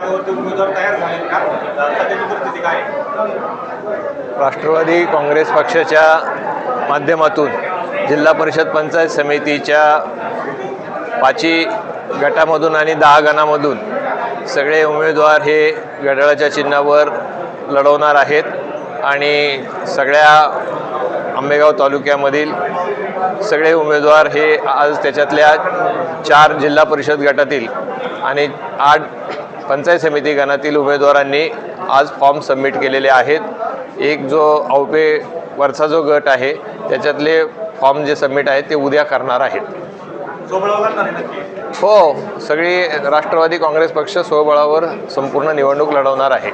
मार्गावरती उमेदवार तयार झाले का? सध्याची परिस्थिती काय आहे? राष्ट्रवादी काँग्रेस पक्षाच्या माध्यमातून जिल्हा परिषद पंचायत समितीच्या 5 गटामधून आणि 10 गणामधून सगळे उमेदवार हे घड्याळाच्या चिन्हावर लढवणार आहेत आणि सगळ्या आंबेगाव तालुक्यामधील सगळे उमेदवार हे आज त्याच्यातल्या 4 जिल्हा परिषद गटातील आणि 8 पंचायत समिती गणातील उमेदवारांनी आज फॉर्म सबमिट केलेले आहेत। एक जो औपे वरचा जो गट आहे त्याच्यातले फॉर्म जे सबमिट आहेत ते उद्या करणार आहेत। हो, सगळी राष्ट्रवादी काँग्रेस पक्ष स्वबळावर संपूर्ण निवडणूक लढवणार आहे।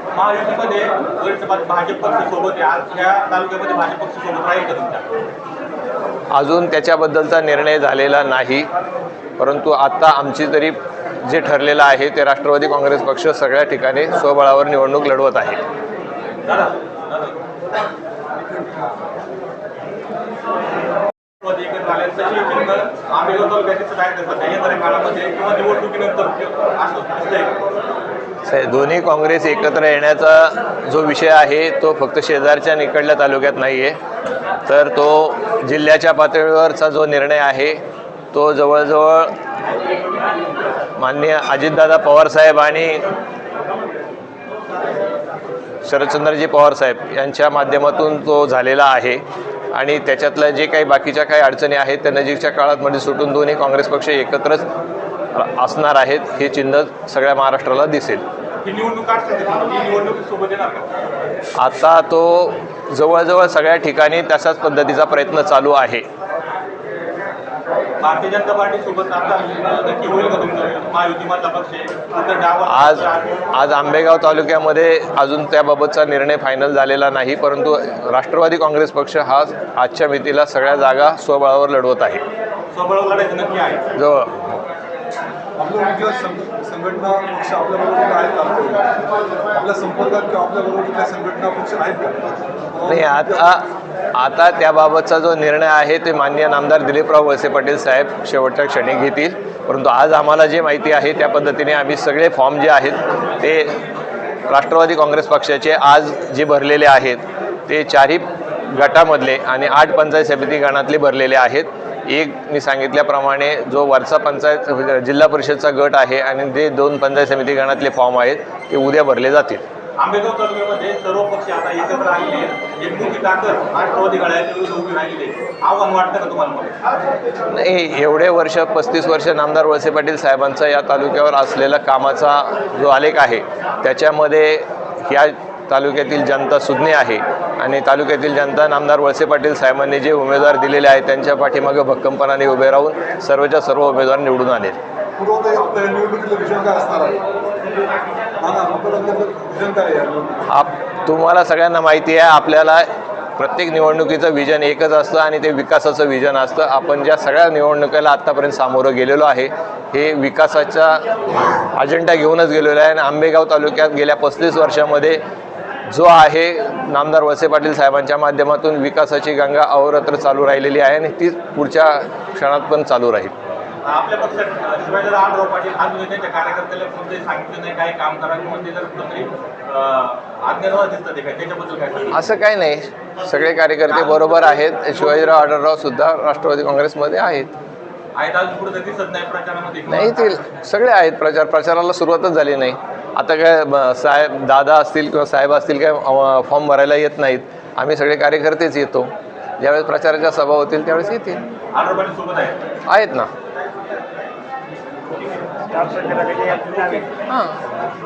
अजून त्याच्याबद्दलचा निर्णय झालेला नाही, परंतु आता आमची तरी जे ठरलेलं आहे ते राष्ट्रवादी काँग्रेस पक्ष सगळ्या ठिकाणी स्वबळावर निवडणूक लढवत आहे। दोन्ही काँग्रेस एकत्र येण्याचा जो विषय आहे तो फक्त शेजारच्या निकडल्या तालुक्यात नाही आहे, तर तो जिल्ह्याच्या पातळीवरचा जो निर्णय आहे तो जवळजवळ माननीय अजितदादा पवारसाहेब आणि शरदचंद्रजी पवारसाहेब यांच्या माध्यमातून तो झालेला आहे आणि त्याच्यातल्या जे काही बाकीच्या काही अडचणी आहेत त्या नजीकच्या काळामध्ये सुटून दोन्ही काँग्रेस पक्ष एकत्रच असणार आहेत हे चिन्ह सगळ्या महाराष्ट्राला दिसेल। आता तो जवळजवळ सगळ्या ठिकाणी तशाच पद्धतीचा प्रयत्न चालू आहे। भारतीय जनता पार्टी सोबत नक्की होईल का तुमचं महायुतीमधला पक्ष? आज आंबेगाव तालुक्यामध्ये अजून त्याबाबतचा निर्णय फायनल झालेला नाही, परंतु राष्ट्रवादी काँग्रेस पक्ष हा आजच्या मितीला सगळ्या जागा स्वबळावर लढवत आहे। स्वबळावर लढायचं नक्की आहे। जो आपल्या संघटना पक्ष आपल्याबरोबर आहेत आपल्या संपर्कात किंवा आपल्याबरोबर संघटना पक्ष आहेत का? नाही, आता त्याबाबतचा जो निर्णय आहे ते माननीय नामदार दिलीपराव वळसे पाटील साहेब शेवटच्या क्षणी घेतील, परंतु आज आम्हाला जे माहिती आहे त्या पद्धतीने आम्ही सगळे फॉर्म जे आहेत ते राष्ट्रवादी काँग्रेस पक्षाचे आज जे भरलेले आहेत ते 4ही गटामधले आणि 8 पंचायत समिती गणातले भरलेले आहेत। एक मी सांगितल्याप्रमाणे जो वरचा पंचायत जिल्हा परिषदचा गट आहे आणि जे 2 पंचायत समिती गणातले फॉर्म आहेत ते उद्या भरले जातील। आंबेगाव तालुक्यामध्ये सर्व पक्ष आता एकत्र आलेले आहेत, एकमुखी ताकद राष्ट्रवादी घड्याळाच्या विरुद्ध उभी राहिलेली आहे, आव्हान वाटतं का तुम्हाला? नाही, एवढे वर्ष 35 वर्ष नामदार वळसे पाटील साहेबांचा या तालुक्यावर असलेला कामाचा जो आलेख आहे त्याच्यामध्ये ह्या तालुक्यातील जनता सुज्ञ आहे आणि तालुक्यातील जनता नामदार वळसे पाटील साहेबांनी जे उमेदवार दिलेले आहेत त्यांच्या पाठीमागे भक्कमपणाने उभे राहून सर्वच्या सर्व उमेदवार निवडून आले। तुम्हाला सगळ्यांना माहिती आहे, आपल्याला प्रत्येक निवडणुकीचं विजन एकच असतं आणि ते विकासाचं विजन असतं। आपण ज्या सगळ्या निवडणुकीला आत्तापर्यंत सामोरं गेलेलो आहे हे विकासाचा अजेंडा घेऊनच गेलेलो आहे आणि आंबेगाव तालुक्यात गेल्या 35 वर्षामध्ये जो आहे नामदार वळसे पाटील साहेबांच्या माध्यमातून विकासाची गंगा अहोरात्र चालू राहिलेली आहे आणि तीच पुढच्या क्षणात पण चालू राहील। आपल्या पक्षात शिवाजीराव आढळराव पाटील अजून त्यांच्या कार्यकर्त्याला कोणते सांगितलं नाही काय काम करा किंवा ते जर कुठंतरी आज्ञाधार दिसतं ते काय त्याच्याबद्दल काय? असं काही नाही, सगळे कार्यकर्ते बरोबर आहेत। शिवाजीराव आढळराव सुद्धा राष्ट्रवादी काँग्रेसमध्ये आहेत। अजून पुढे दिसत नाही प्रचारामध्ये? नाही, ते सगळे आहेत। प्रचाराला सुरुवातच झाली नाही। आता काय साहेब दादा असतील किंवा साहेब असतील काय फॉर्म भरायला येत नाहीत, आम्ही सगळे कार्यकर्तेच येतो। ज्यावेळेस प्रचाराच्या सभा होतील त्यावेळेस येतील। सोबत आहेत ना। हां।